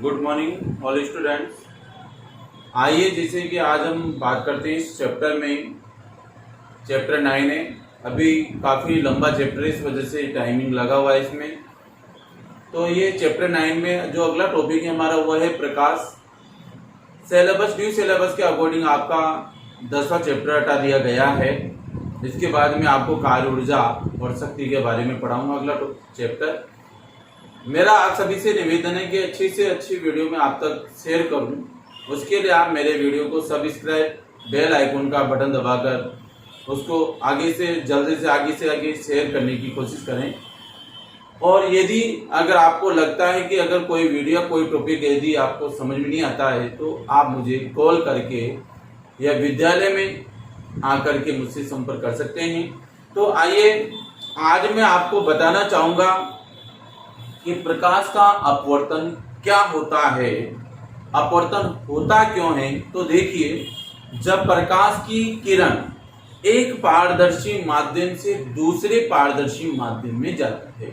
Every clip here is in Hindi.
Good morning all students. आइए जैसे कि आज हम बात करते हैं इस चैप्टर में, चैप्टर 9 है। अभी काफ़ी लंबा चैप्टर है, इस वजह से टाइमिंग लगा हुआ है इसमें। तो ये चैप्टर 9 में जो अगला टॉपिक है हमारा वो है प्रकाश। सिलेबस, न्यू सिलेबस के अकॉर्डिंग आपका 10वां चैप्टर हटा दिया गया है। इसके बाद में आपको कार्य ऊर्जा और शक्ति के बारे में पढ़ाऊंगा अगला चैप्टर। मेरा आप सभी से निवेदन है कि अच्छी से अच्छी वीडियो में आप तक शेयर करूं। उसके लिए आप मेरे वीडियो को सब्सक्राइब, बेल आइकन का बटन दबाकर उसको आगे से जल्दी से आगे शेयर करने की कोशिश करें। और यदि अगर आपको लगता है कि अगर कोई वीडियो कोई टॉपिक यदि आपको समझ में नहीं आता है तो आप मुझे कॉल करके या विद्यालय में आकर के मुझसे संपर्क कर सकते हैं। तो आइए आज मैं आपको बताना चाहूँगा कि प्रकाश का अपवर्तन क्या होता है, अपवर्तन होता क्यों है। तो देखिए, जब प्रकाश की किरण एक पारदर्शी माध्यम से दूसरे पारदर्शी माध्यम में जाती है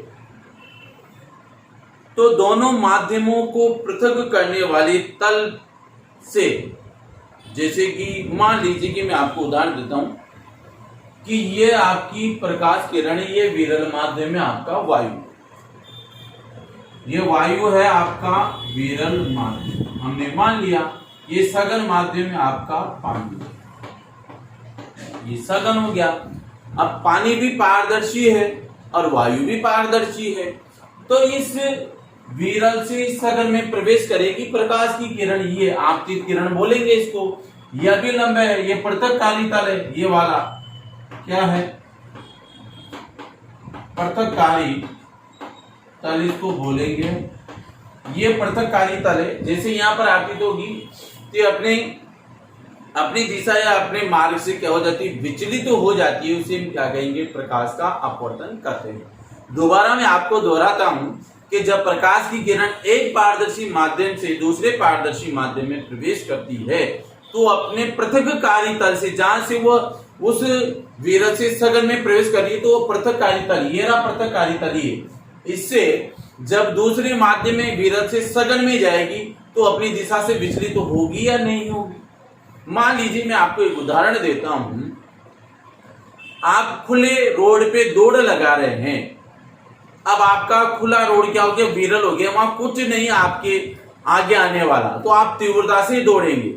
तो दोनों माध्यमों को पृथक करने वाली तल से, जैसे कि मान लीजिए कि मैं आपको उदाहरण देता हूं कि ये आपकी प्रकाश किरण, ये विरल माध्यम में आपका वायु, ये वायु है आपका विरल माध्यम, हमने मान लिया। ये सघन माध्यम में आपका पानी, ये सघन हो गया। अब पानी भी पारदर्शी है और वायु भी पारदर्शी है, तो इस विरल से इस सघन में प्रवेश करेगी प्रकाश की किरण, ये आपतित किरण बोलेंगे इसको। यह अभिलंब है, ये पृथककारी तल है, ये वाला क्या है, पृथककारी तल इसको बोलेंगे। ये पृथककारी तल है। जैसे यहाँ पर आपतित होगी तो अपनी दिशा या अपने मार्ग से क्या हो जाती है, विचलित तो हो जाती है, उसे हम क्या कहेंगे, प्रकाश का अपवर्तन करते हैं। दोबारा मैं आपको दोहराता हूं कि जब प्रकाश की किरण एक पारदर्शी माध्यम से दूसरे पारदर्शी माध्यम में प्रवेश करती है तो अपने पृथककारी तल से, जहां से वो उस विरल से सघन में प्रवेश कर रही है तो वो पृथककारी तल, ये रहा पृथककारी तल। इससे जब दूसरे माध्यम में विरल से सघन में जाएगी तो अपनी दिशा से विचलित तो होगी या नहीं होगी। मान लीजिए मैं आपको एक उदाहरण देता हूं, आप खुले रोड पे दौड़ लगा रहे हैं। अब आपका खुला रोड क्या हो गया, विरल हो गया, वहां कुछ नहीं आपके आगे आने वाला, तो आप तीव्रता से दौड़ेंगे।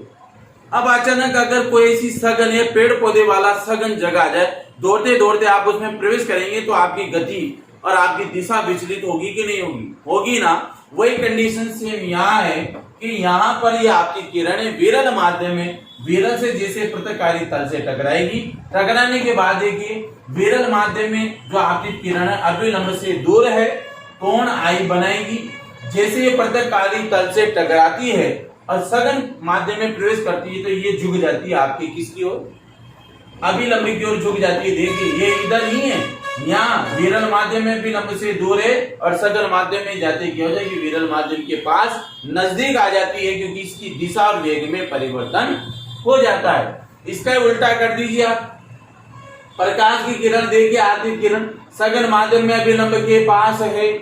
अब अचानक अगर कोई ऐसी सघन या पेड़ पौधे वाला सघन जगह आ जाए, दौड़ते दौड़ते आप उसमें प्रवेश करेंगे तो आपकी गति और आपकी दिशा विचलित होगी कि नहीं होगी, होगी ना। वही कंडीशन सेम यहाँ है कि यहाँ पर ये आपकी किरण विरल माध्यम में विरल से जैसे पृथककारी तल से टकराएगी, टकराने के बाद देखिए विरल माध्यम में जो आपकी किरण है अभिलंब से दूर है, कोण आई बनाएगी। जैसे ये पृथककारी तल से टकराती है और सघन माध्यम में प्रवेश करती है तो ये झुक जाती है आपकी किसकी ओर, अभिलंब की ओर झुक जाती है। देखिए ये इधर नहीं है, यहाँ विरल माध्यम में भी लंब से दूर है और सघन माध्यम में जाते क्या हो जाएगी, विरल माध्यम के पास नजदीक आ जाती है, क्योंकि इसकी दिशा और वेग में परिवर्तन हो जाता है। इसका उल्टा कर दीजिए आप, प्रकाश की किरण देखिए, आपतित किरण सघन माध्यम में अभिलंब के पास है,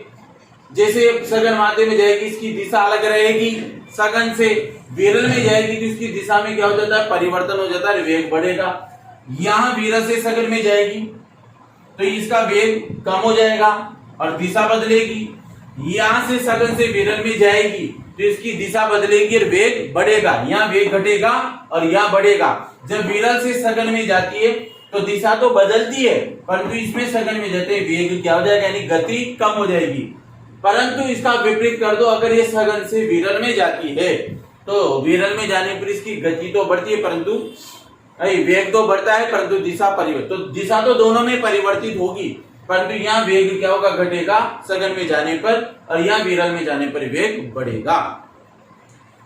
जैसे सघन माध्यम में जाएगी इसकी दिशा अलग रहेगी, सघन से विरल में जाएगी तो इसकी दिशा में क्या हो जाता है, परिवर्तन हो जाता है, वेग बढ़ेगा। यहाँ विरल से सघन में जाएगी तो इसका वेग कम हो जाएगा और दिशा बदलेगी। यहां से सघन से विरल में जाएगी तो इसकी दिशा बदलेगी और वेग बढ़ेगा, यहाँ वेग घटेगा और यहाँ बढ़ेगा। जब विरल से सघन में जाती है तो दिशा तो बदलती है, परंतु इसमें सघन में जाते वेग क्या हो जाएगा, यानी गति कम हो जाएगी। परंतु इसका विपरीत कर दो, अगर ये सघन से विरल में जाती है तो विरल में जाने पर इसकी गति तो बढ़ती है, परंतु वेग तो बढ़ता है, परंतु दिशा परिवर्तित, तो दिशा तो दोनों में परिवर्तित होगी, परंतु यहाँ वेग क्या होगा, घटेगा सघन में जाने पर, और यहाँ विरल में जाने पर वेग बढ़ेगा।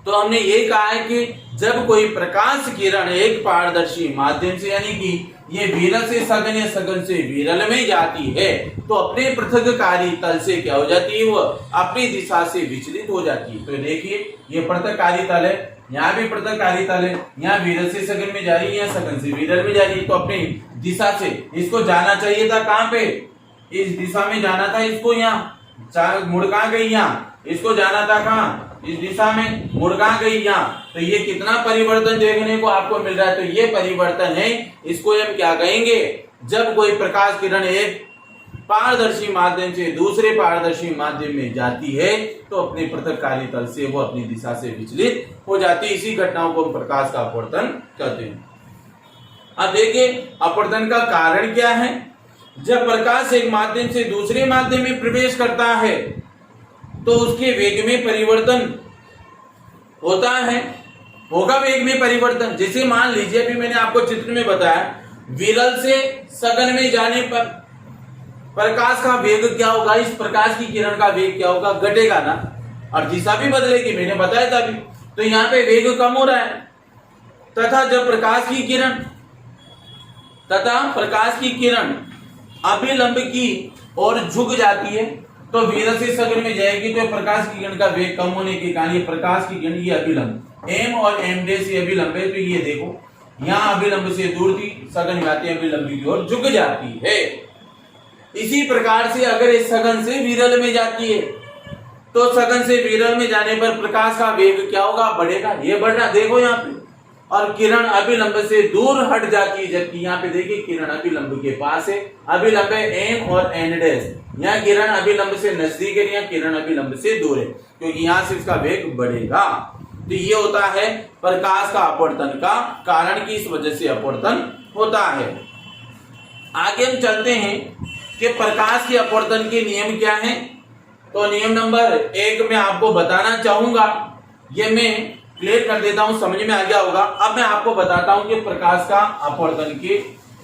तो हमने ये कहा है कि जब कोई प्रकाश किरण एक पारदर्शी माध्यम से, यानी कि ये विरल से सघन या सघन से विरल में जाती है तो अपने पृथककारी तल से क्या हो जाती है, वो अपनी दिशा से विचलित हो जाती है। तो देखिए ये पृथककारी तल है, यहाँ भी पृथककारी तल है, यहाँ विरल से सघन में जा रही है, यहाँ सघन से विरल में जा रही है, तो अपनी दिशा से इसको जाना चाहिए था कहाँ पे, इस दिशा में जाना था इसको, यहाँ मुड़ कहाँ गई यहाँ, इसको जाना था कहाँ, इस दिशा में, मुड़ कहाँ गई यहाँ। तो ये कितना परिवर्तन देखने को आपको मिल रहा है, तो ये परिवर्तन है, इसको हम क्या कहेंगे, जब कोई प्रकाश किरण एक पारदर्शी माध्यम से दूसरे पारदर्शी माध्यम में जाती है तो अपने पृथककारी तल से वो अपनी दिशा से विचलित हो जाती है। इसी घटनाओं को हम प्रकाश का अपवर्तन कहते हैं। अब देखिए अपवर्तन का कारण क्या है। जब प्रकाश एक माध्यम से दूसरे माध्यम में प्रवेश करता है तो उसके वेग में परिवर्तन होता है, होगा वेग में परिवर्तन। जैसे मान लीजिए अभी मैंने आपको चित्र में बताया, विरल से सघन में जाने पर प्रकाश का वेग क्या होगा, इस प्रकाश की किरण का वेग क्या होगा, घटेगा ना, और दिशा भी बदलेगी, मैंने बताया था अभी। तो यहाँ पे वेग कम हो रहा है। तथा जब प्रकाश की किरण अभिलंब की ओर झुक जाती है तो विरल से सघन में जाएगी तो प्रकाश की किरण का वेग कम होने के कारण ये प्रकाश की किरण, ये अभिलंब एम और एम डे से अभिलंब है, तो ये देखो यहाँ अभिलंब से दूर थी, सघन में आती है अभिलंब की ओर झुक जाती है। इसी प्रकार से अगर इस सघन से विरल में जाती है तो सघन से विरल में जाने पर प्रकाश का वेग क्या होगा, बढ़ेगा, ये बढ़ना देखो यहाँ पे। और किरण अभिलंब से दूर हट जाती है, जबकि यहाँ पे देखिए किरण अभिलंब के पास है, अभिलंब है एम और एन डैश, यहाँ किरण अभिलंब से नजदीक है, यहाँ किरण अभिलंब से दूर है, क्योंकि यहाँ से इसका वेग बढ़ेगा। तो ये होता है प्रकाश का अपवर्तन का कारण, की इस वजह से अपवर्तन होता है। आगे हम चलते हैं कि प्रकाश के अपवर्तन के नियम क्या हैं। तो नियम नंबर 1 में आपको बताना चाहूंगा, ये मैं क्लियर कर देता हूं, समझ में आ गया होगा। अब मैं आपको बताता हूं कि प्रकाश का अपवर्तन के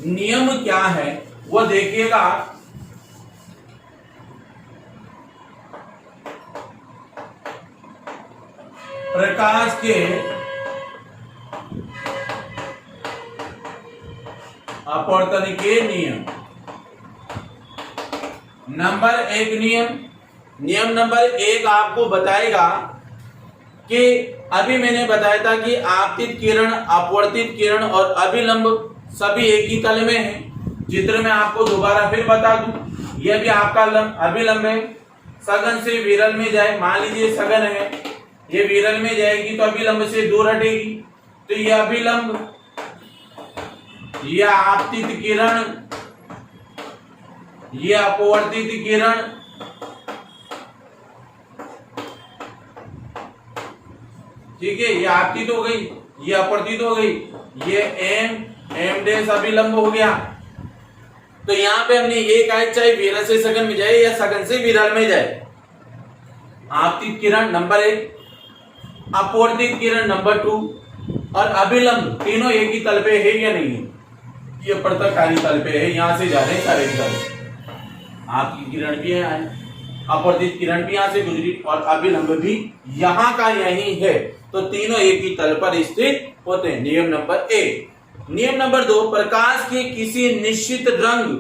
नियम क्या है, वो देखिएगा। प्रकाश के अपवर्तन के नियम नंबर 1 नियम नंबर 1 आपको बताएगा कि अभी मैंने बताया था कि आपतित किरण, अपवर्तित किरण और अभिलंब सभी एक ही तल में है। चित्र में आपको दोबारा फिर बता दूं, यह भी आपका अभिलंब है, सघन से विरल में जाए, मान लीजिए सघन है, ये विरल में जाएगी तो अभिलंब से दूर हटेगी, तो यह अभिलंब, यह आपतित किरण, यह अपवर्तित किरण, ठीक है, ये आपतित हो गई, ये अपवर्तित हो गई, ये एम डैश अभिलंब हो गया। तो यहां पे हमने ये कहा चाहे विरल से सघन में जाए या सघन से विरल में जाए, आपतित किरण नंबर 1, अपवर्तित किरण नंबर 2 और अभिलंब, तीनों एक ही तल पे है या नहीं है, ये पृथककारी तल पे है, यहां से जा रहे हैं सारे तल। आपकी किरण भी है, अपवर्तित किरण भी यहां से गुजरी और अभिलंब भी यहां का यही है, तो तीनों एक ही तल पर स्थित होते हैं। नियम नंबर 1। नियम नंबर 2, प्रकाश के किसी निश्चित रंग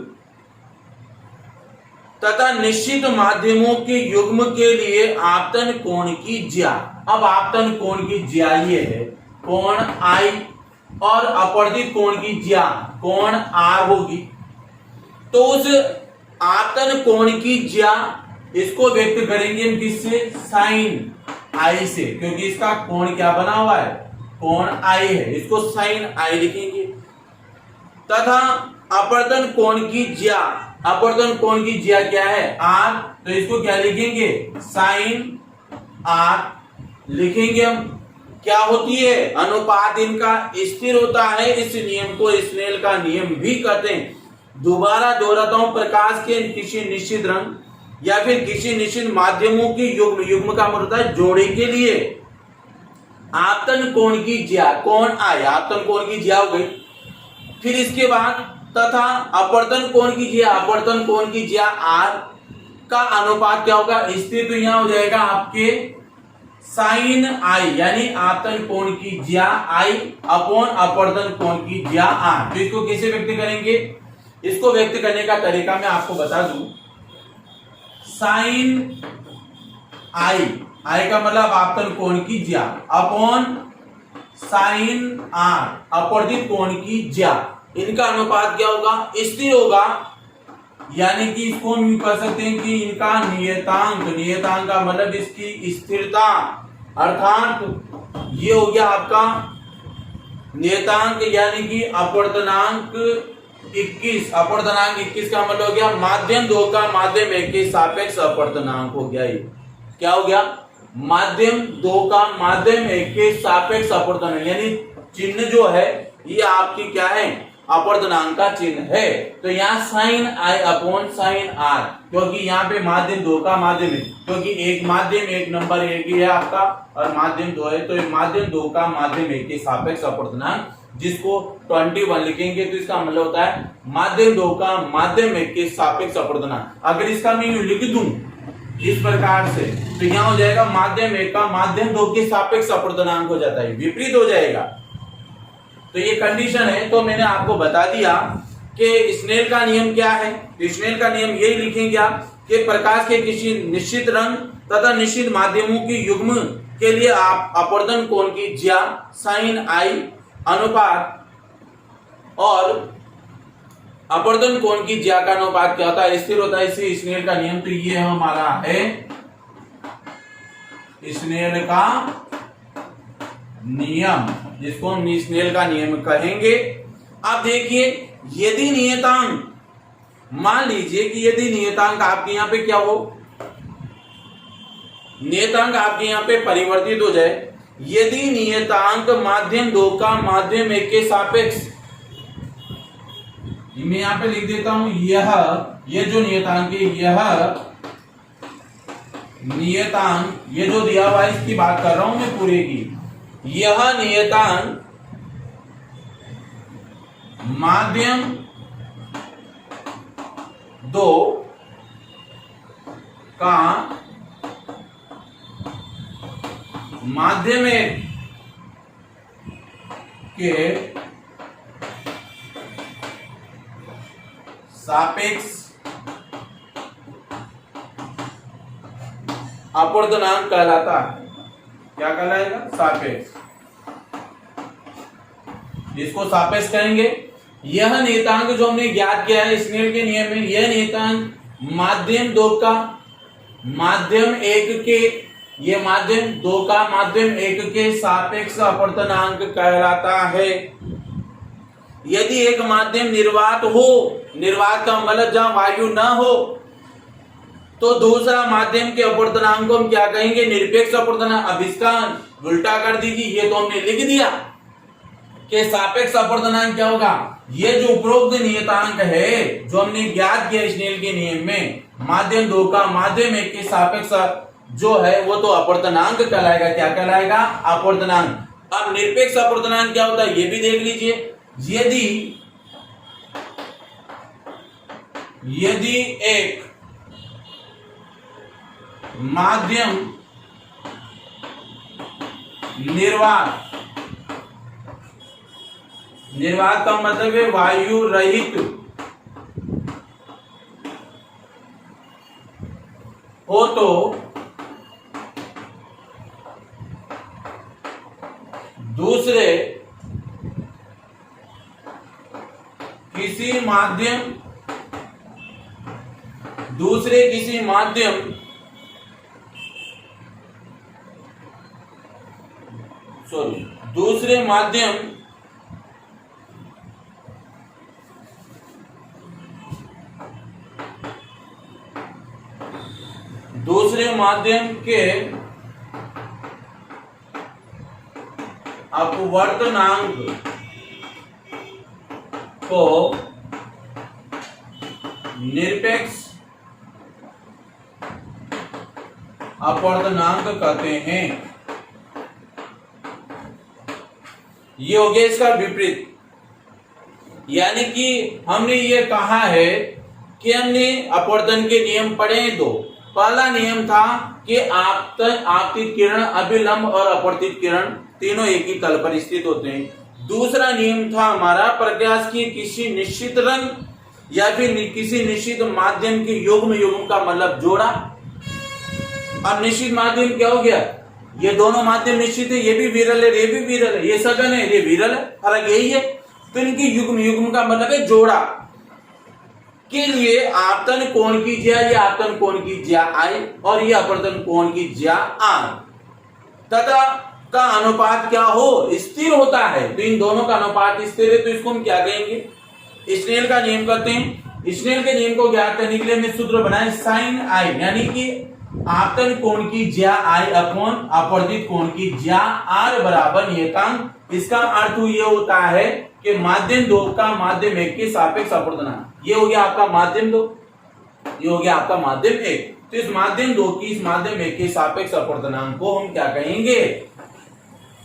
तथा निश्चित माध्यमों के युग्म के लिए आपतन कोण की ज्या। अब आपतन कोण की ज्या ये है कोण आई और अपवर्तित कोण की ज्या कोण आर होगी। तो उस आपतन कोण की ज्या इसको व्यक्त करेंगे हम किससे, साइन आई से, क्योंकि इसका कोण क्या बना हुआ है, कोण आई है, इसको साइन आई लिखेंगे। तथा अपवर्तन कोण की ज्या, अपवर्तन कोण की ज्या क्या है, आर, तो इसको क्या लिखेंगे, साइन आर लिखेंगे हम। क्या होती है, अनुपात इनका स्थिर होता है, इस नियम को स्नेल का नियम भी कहते हैं। दोबारा दोहराता हूं, प्रकाश के किसी निश्चित रंग या फिर किसी निश्चित माध्यमों की युग्म, युग्म का मतलब होता है जोड़े के लिए आपतन कोण की ज्या कोण आई, आपतन कोण की ज्या हो गई। फिर इसके बाद तथा अपवर्तन कोण की ज्या, अपवर्तन कोण की ज्या आर का अनुपात क्या होगा, स्थिर, तो यहां हो जाएगा आपके साइन आई, यानी आपतन कोण की ज्या आई अपॉन अपवर्तन कोण की ज्या आर। तो इसको कैसे व्यक्त करेंगे, इसको व्यक्त करने का तरीका मैं आपको बता दूं। साइन आई, आई का मतलब आपतन कोण की ज्या अपॉन साइन आर अपवर्तित कोण की ज्या, इनका अनुपात क्या होगा, स्थिर होगा। यानी कि इसको हम यूं कह सकते हैं कि इनका नियतांक, नियतांक का मतलब इसकी स्थिरता, अर्थात ये हो गया आपका नियतांक यानी कि अपवर्तनांक 21। अपवर्तनांक 21 का मतलब हो गया माध्यम 2 का माध्यम 1 के सापेक्ष अपवर्तनांक हो गया। ये क्या हो गया? माध्यम 2 का माध्यम 1 के सापेक्ष अपवर्तनांक, यानी चिन्ह जो है ये आपकी क्या है? अपवर्तनांक का चिन्ह है। तो यहाँ sine i upon sine r, क्योंकि यहाँ पे माध्यम 2 का माध्यम है, क्योंकि एक माध्यम 1 नंबर 1 ही है आपका और माध्यम 2 है, तो ये माध्यम 2 का माध्यम 1 के सापेक्ष अपवर्तनांक, जिसको 21 लिखेंगे तो इसका मतलब होता है माध्यम 2 का माध्यम 1 के सापेक्ष अपवर्तनांक। अगर इसका मैं यूं लिख दूं इस प्रकार से तो यहाँ हो जाएगा माध्यम 1 का माध्यम 2 के सापेक्ष अपवर्तनांक हो जाता है, विपरीत हो जाएगा। तो ये कंडीशन है। तो मैंने आपको बता दिया कि स्नेल का नियम क्या है। स्नेल का नियम यही लिखेंगे आप कि प्रकाश के किसी निश्चित रंग तथा निश्चित माध्यमों की युग्म के लिए आप अपवर्तन कोण की ज्या साइन आई अनुपात और अपवर्तन कोण की ज्या का अनुपात क्या होता है? स्थिर होता है। इसे स्नेल का नियम। तो ये हमारा है स्नेल का नियम, जिसको हम स्नेल का नियम कहेंगे। अब देखिए, यदि नियतांक, मान लीजिए कि यदि नियतांक आपके यहां पे क्या हो, नियतांक आपके यहां पे परिवर्तित हो जाए, यदि नियतांक माध्यम 2 का माध्यम 1 के सापेक्ष, मैं यहां पे लिख देता हूं ये जो नियतांक है, यह नियतांक, ये जो दिया हुआ है इसकी बात कर रहा हूं मैं पूरे की, यह नियतांक माध्यम 2 का माध्यम 1 के सापेक्ष अपवर्तनांक कहलाता है। क्या कहलाएगा? सापेक्ष। इसको सापेक्ष कहेंगे। यह नियतांक जो हमने ज्ञात किया है स्नेल के नियम में, यह नियतांक माध्यम 2 का माध्यम 1 के, ये माध्यम 2 का माध्यम 1 के सापेक्ष अपवर्तनांक कहलाता है। यदि एक माध्यम निर्वात हो, निर्वात का मतलब जहां वायु न हो, तो दूसरा माध्यम के अपवर्तनांक को हम क्या कहेंगे? निरपेक्ष अपवर्तनांक। अब इसका उल्टा कर दीजिए, ये तो हमने लिख दिया कि सापेक्ष अपवर्तनांक क्या होगा? ये जो उपरोक्त नियतांक है जो हमने ज्ञात किया स्नेल के नियम में, माध्यम 2 का माध्यम 1 के सापेक्ष जो है वो तो अपवर्तनांक कहलाएगा। क्या कहलाएगा? अपवर्तनांक। अब निरपेक्ष अपवर्तनांक क्या होता है ये भी देख लीजिए। यदि एक माध्यम निर्वात, निर्वात का मतलब है वायु रहित हो, तो दूसरे किसी माध्यम दूसरे माध्यम के अपवर्तनांक को निरपेक्ष अपवर्तनांक कहते हैं। ये हो गया इसका विपरीत। यानी कि हमने ये कहा है कि हमने अपवर्तन के नियम पढ़े दो। पहला नियम था कि आपतित किरण, अभिलंब और अपवर्तित किरण तीनों एक ही तल पर स्थित होते हैं। दूसरा नियम था हमारा प्रकाश की किसी निश्चित रंग या फिर किसी निश्चित माध्यम के युग्म का मतलब जोड़ा। अब निश्चित माध्यम क्या हो गया? ये दोनों माध्यम निश्चित है, ये भी विरल है, ये भी विरल है, ये सघन है, ये विरल है, फर्क यही है। तो इनकी युग्म का मतलब है जोड़ा। के लिए आपतन कोण की ज्या, ये आपतन कोण की ज्या आई और ये अपवर्तन कोण की ज्या आर तथा का अनुपात क्या हो, स्थिर होता है। तो इन दोनों का अनुपात स्थिर है तो इसको हम क्या कहेंगे, स्नेल का नियम करते हैं। स्नेल के नियम को ज्ञात करने के लिए हमने सूत्र बनाए साइन आई, यानी कि आपतन कोण की ज्या आई अपॉन अपवर्तित कोण की ज्या आर बराबर नियतांक। इसका अर्थ ये होता है कि माध्यम 2 का माध्यम 1 के सापेक्ष अपवर्तनांक, ये हो गया आपका माध्यम 2, ये हो गया आपका माध्यम 1। तो इस माध्यम 2 की इस माध्यम 1 के सापेक्ष अपवर्तनांक को हम क्या कहेंगे,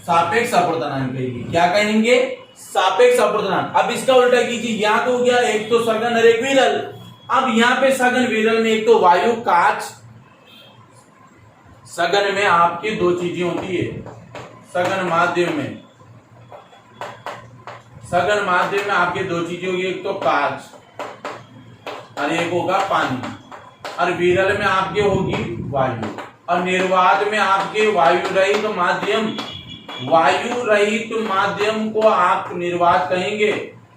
सापेक्ष अपवर्तनांक कहेंगे। क्या कहेंगे, सापेक्ष अपवर्तनांक। अब इसका उल्टा कीजिए, यहाँ तो हो गया एक तो सघन और एक विरल। अब यहाँ पे सघन विरल में एक तो वायु काच, सघन में आपकी दो चीजें होती है, सघन माध्यम में, सघन माध्यम में आपके दो चीजें होगी, एक तो काच और एक होगा पानी, और विरल में आपके होगी वायु, और निर्वात में आपके वायु रहित माध्यम, वायु रहित माध्यम को आप निर्वात कहेंगे।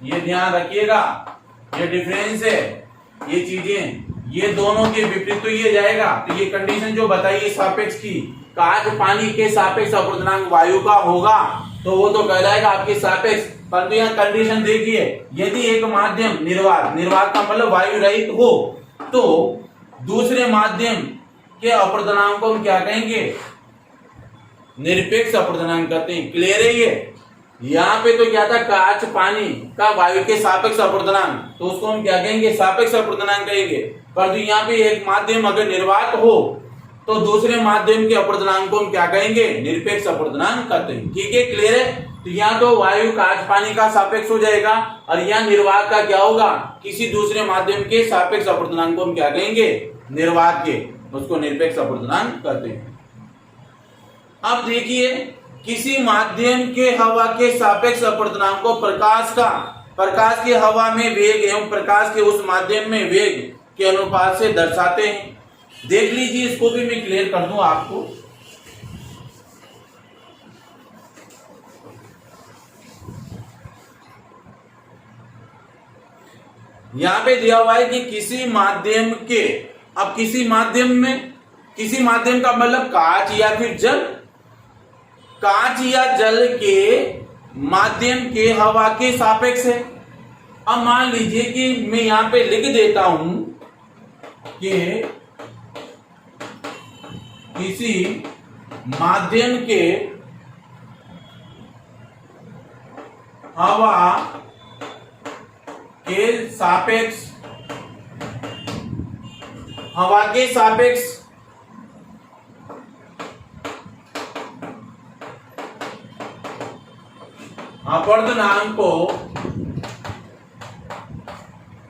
ये ध्यान रखिएगा, ये डिफरेंस है, ये चीजें, ये दोनों के विपरीत तो ये जाएगा। तो ये कंडीशन जो बताइए सापेक्ष की, काच पानी के सापेक्ष अपवर्तनांक वायु का होगा तो वो तो कहलाएगा आपके सापेक्ष। परंतु यहाँ कंडीशन देखिए, यदि एक माध्यम निर्वात, निर्वात का मतलब वायु रहित हो, तो दूसरे माध्यम के अपवर्तनांक को हम क्या कहेंगे, निरपेक्ष अपवर्तनांक कहते हैं। क्लियर है ये। यहाँ पे तो क्या था, काच पानी का वायु के सापेक्ष अपवर्तनांक, तो उसको हम क्या कहेंगे, सापेक्ष अपवर्तनांक कहेंगे। परंतु यहाँ पे एक माध्यम अगर निर्वात हो तो दूसरे माध्यम के अपवर्तनांक को हम क्या कहेंगे, निरपेक्ष अपवर्तनांक कहते हैं। ठीक है, क्लियर है। तो यहाँ तो वायु काच पानी का सापेक्ष हो जाएगा और यहाँ निर्वात का क्या होगा, किसी दूसरे माध्यम के सापेक्ष अपवर्तनांक को हम क्या कहेंगे, निर्वात के, उसको निरपेक्ष अपवर्तनांक कहते हैं। अब देखिए, किसी माध्यम के हवा के सापेक्ष अपवर्तनांक को प्रकाश का, प्रकाश के हवा में वेग एवं प्रकाश के उस माध्यम में वेग के अनुपात से दर्शाते हैं। देख लीजिए, इसको भी मैं क्लियर कर दूं आपको। यहां पे दिया हुआ है कि किसी माध्यम के, अब किसी माध्यम में, किसी माध्यम का मतलब कांच या फिर जल, कांच या जल के माध्यम के हवा के सापेक्ष है। अब मान लीजिए कि मैं यहां पे लिख देता हूं कि किसी माध्यम के हवा के सापेक्ष, हवा के सापेक्ष अपवर्तनांक को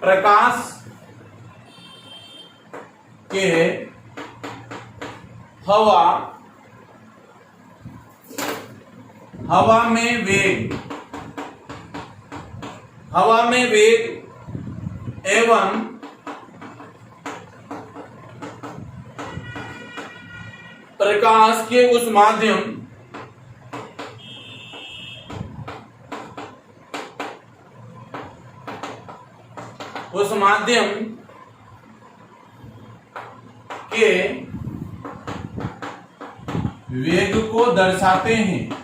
प्रकाश के हवा, हवा में वेग, हवा में वेग एवं प्रकाश के उस माध्यम, उस माध्यम के वेग को दर्शाते हैं।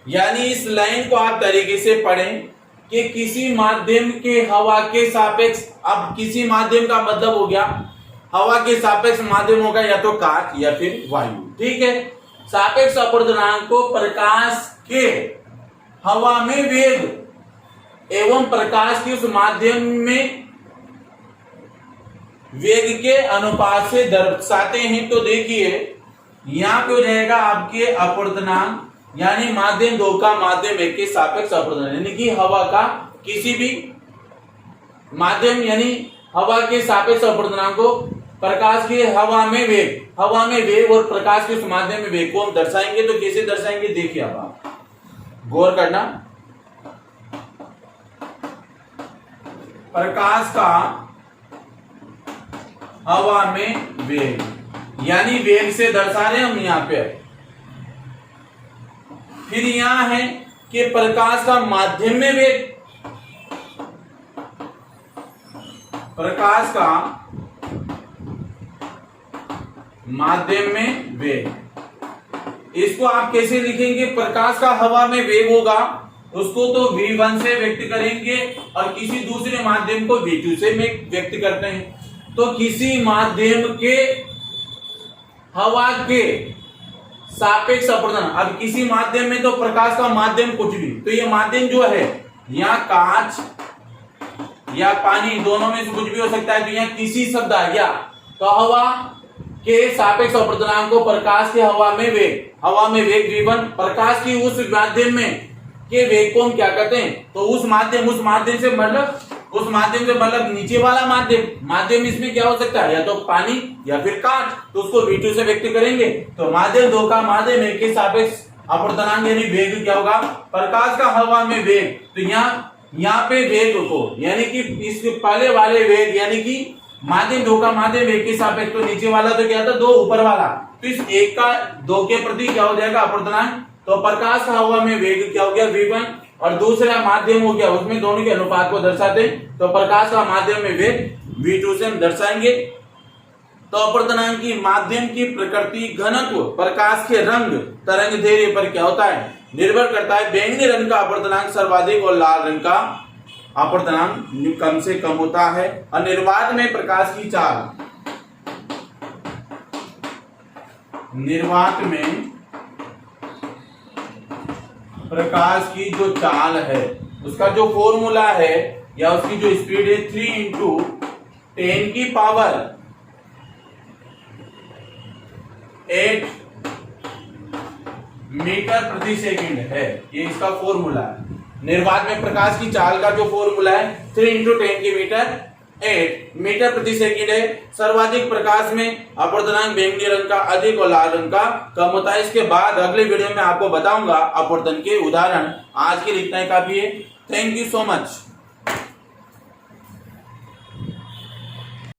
यानी इस लाइन को आप तरीके से पढ़ें कि किसी माध्यम के हवा के सापेक्ष, अब किसी माध्यम का मतलब हो गया हवा के सापेक्ष माध्यम होगा या तो कांच या फिर वायु। ठीक है, सापेक्ष अपवर्तनांक को प्रकाश के हवा में वेग एवं प्रकाश के उस माध्यम में वेग के अनुपात से दर्शाते हैं। तो देखिए, यहां पे हो जाएगा आपके अपवर्तनांक, यानी माध्यम 2 का माध्यम 1 के सापेक्ष अपवर्तनांक, यानी कि हवा का किसी भी माध्यम, यानी हवा के सापेक्ष अपवर्तनांक को प्रकाश के हवा में वेग, हवा में वेग और प्रकाश के उस माध्यम में वेग को हम दर्शाएंगे। तो कैसे दर्शाएंगे, देखिए, अब आप गौर करना। प्रकाश का हवा में वेग, यानी वेग से दर्शा रहे हम यहां पे। फिर यहां है कि प्रकाश का माध्यम में वेग, प्रकाश का माध्यम में वेग। इसको आप कैसे लिखेंगे? प्रकाश का हवा में वेग होगा उसको तो v1 से व्यक्त करेंगे और किसी दूसरे माध्यम को v2 से व्यक्त करते हैं। तो किसी माध्यम के हवा के सापेक्ष अपवर्तन, अब किसी माध्यम में तो प्रकाश का माध्यम कुछ भी, तो ये माध्यम जो है या कांच या पानी दोनों में से कुछ भी हो सकता है। तो यहाँ किसी शब्द आ गया तो हवा के सापेक्ष अपवर्तनांक को प्रकाश के हवा में वेग v1, प्रकाश की उस माध्यम में के वेग को हम क्या कहते हैं? तो उस माध्यम से मतलब नीचे वाला माध्यम इसमें क्या हो सकता है? या तो पानी या फिर कांच, तो उसको v2 से व्यक्त करेंगे। तो माध्यम 2 का माध्यम 1 के सापेक्ष अपवर्तनांक यानी वेग क्या होगा? प्रकाश का हवा में वेग। तो यहाँ पे वेग को यानी कि इस पहले वाले वेग यानी कि माध्यम 2 का माध्यम 1 के सापेक्ष, तो नीचे वाला तो क्या था? 2 ऊपर वाला, तो इस 1 का 2 के प्रति क्या हो जाएगा? अपवर्तनांक। तो प्रकाश का हवा में वेग क्या हो गया? v1 और दूसरा माध्यम हो गया उसमें दोनों के अनुपात को दर्शाते हैं। तो प्रकाश का माध्यम में वेग v2 से हम दर्शाएंगे। तो अपवर्तनांक की माध्यम की प्रकृति, घनत्व, प्रकाश के रंग, तरंग दैर्ध्य पर क्या होता है? निर्भर करता है। बैंगनी रंग का अपवर्तनांक सर्वाधिक और लाल रंग का अपवर्तनांक कम से कम होता है। और निर्वात में प्रकाश की चाल, निर्वात में प्रकाश की जो चाल है उसका जो फॉर्मूला है या उसकी जो स्पीड है 3 इंटू 10 की पावर 8 मीटर प्रति सेकंड है। ये इसका फॉर्मूला है। निर्वात में प्रकाश की चाल का जो फॉर्मूला है 3 इंटू 10 की मीटर 8 मीटर प्रति सेकंड है। सर्वाधिक प्रकाश में अपवर्तनांक बैंगनी रंग का अधिक और लाल रंग का कम होता है। इसके बाद अगले वीडियो में आपको बताऊंगा अपवर्तन के उदाहरण। आज के लिए इतना ही काफी है। Thank you so much.